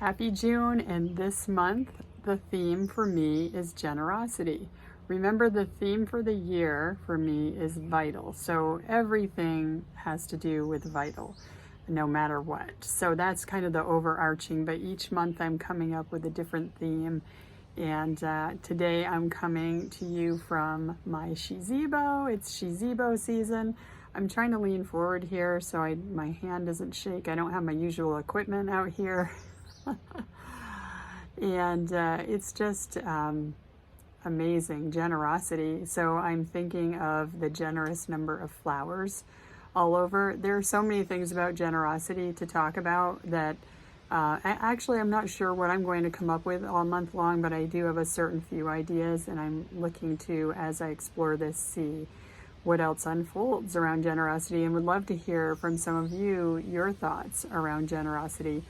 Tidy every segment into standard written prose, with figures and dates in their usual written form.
Happy June, and this month the theme for me is generosity. Remember, the theme for the year for me is vital. So everything has to do with vital, no matter what. So that's kind of the overarching, but each month I'm coming up with a different theme. And today I'm coming to you from my Shizibo. It's Shizibo season. I'm trying to lean forward here so my hand doesn't shake. I don't have my usual equipment out here. And it's just amazing generosity. So I'm thinking of the generous number of flowers all over. There are so many things about generosity to talk about that actually I'm not sure what I'm going to come up with all month long, but I do have a certain few ideas, and I'm looking to, as I explore this, see what else unfolds around generosity, and would love to hear from some of you your thoughts around generosity.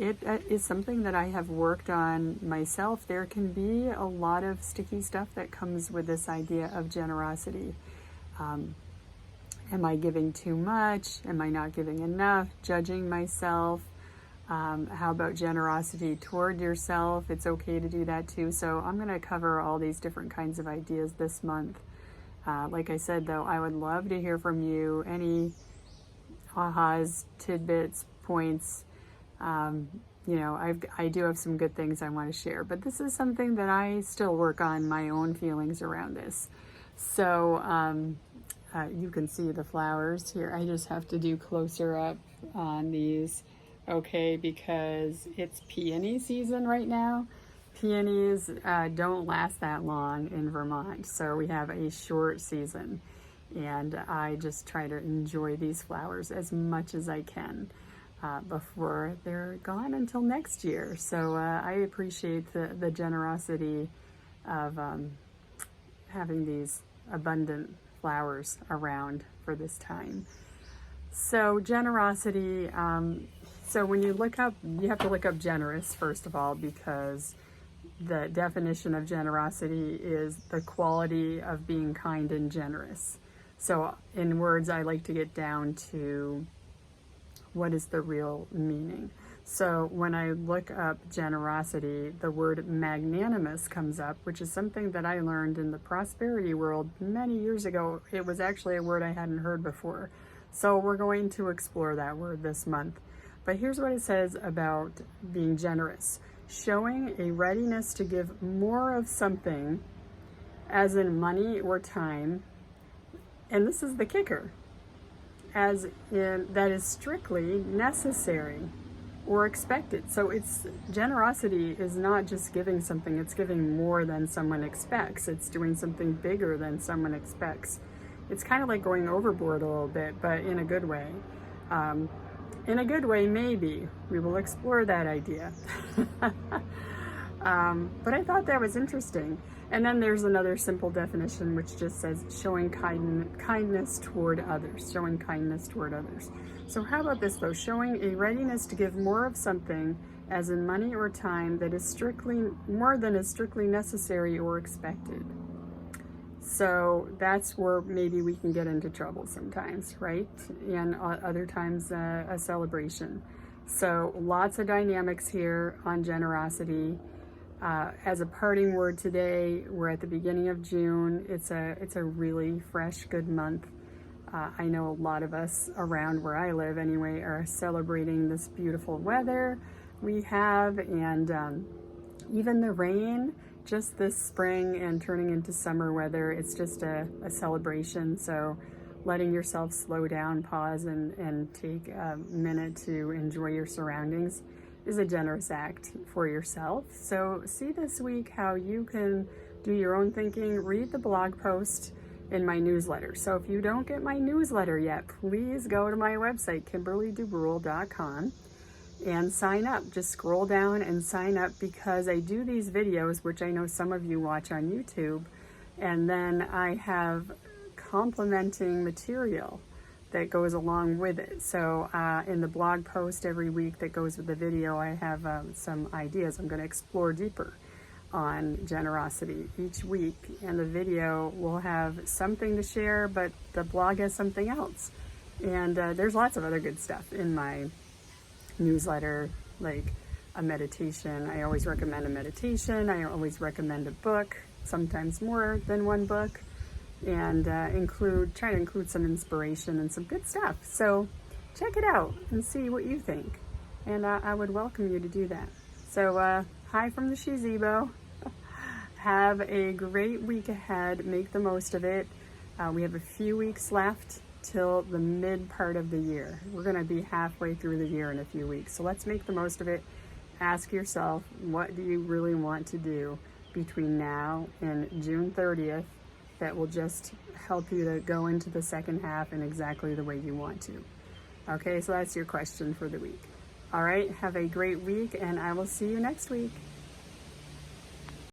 It is something that I have worked on myself. There can be a lot of sticky stuff that comes with this idea of generosity. Am I giving too much? Am I not giving enough? Judging myself. How about generosity toward yourself? It's okay to do that too. So I'm going to cover all these different kinds of ideas this month. Like I said, though, I would love to hear from you. Any ahas, tidbits, points. I do have some good things I want to share, but this is something that I still work on my own feelings around this. So you can see the flowers here. I just have to do closer up on these, okay, because it's peony season right now. Peonies don't last that long in Vermont, so we have a short season, and I just try to enjoy these flowers as much as I can. Before they're gone until next year. So I appreciate the generosity of having these abundant flowers around for this time. So generosity, so when you look up, you have to look up generous first of all, because the definition of generosity is the quality of being kind and generous. So in words, I like to get down to what is the real meaning. So when I look up generosity, the word magnanimous comes up, which is something that I learned in the prosperity world many years ago. It was actually a word I hadn't heard before. So we're going to explore that word this month. But here's what it says about being generous. Showing a readiness to give more of something, as in money or time. And this is the kicker. As in that is strictly necessary or expected. So it's generosity is not just giving something, it's giving more than someone expects. It's doing something bigger than someone expects. It's kind of like going overboard a little bit, but in a good way. In a good way, maybe. We will explore that idea. But I thought that was interesting. And then there's another simple definition which just says showing kindness toward others, showing kindness toward others. So how about this though? Showing a readiness to give more of something, as in money or time, that is strictly more than is strictly necessary or expected. So that's where maybe we can get into trouble sometimes, right? And other times a celebration. So lots of dynamics here on generosity. As a parting word today, we're at the beginning of June. It's a really fresh, good month. I know a lot of us around where I live anyway are celebrating this beautiful weather we have, and even the rain just this spring and turning into summer weather. It's just a celebration. So letting yourself slow down, pause, and take a minute to enjoy your surroundings is a generous act for yourself. So see this week how you can do your own thinking. Read the blog post in my newsletter. So if you don't get my newsletter yet, please go to my website, KimberlyDubreuil.com, and sign up. Just scroll down and sign up, because I do these videos, which I know some of you watch on YouTube, and then I have complementing material that goes along with it. So in the blog post every week that goes with the video, I have some ideas. I'm going to explore deeper on generosity each week, and the video will have something to share, but the blog has something else. And there's lots of other good stuff in my newsletter, like a meditation. I always recommend a meditation. I always recommend a book, sometimes more than one book, and try to include some inspiration and some good stuff. So check it out and see what you think. And I would welcome you to do that. So hi from the Shezebo. Have a great week ahead. Make the most of it. We have a few weeks left till the mid part of the year. We're going to be halfway through the year in a few weeks. So let's make the most of it. Ask yourself, what do you really want to do between now and June 30th that will just help you to go into the second half in exactly the way you want to? Okay, so that's your question for the week. All right, have a great week, and I will see you next week.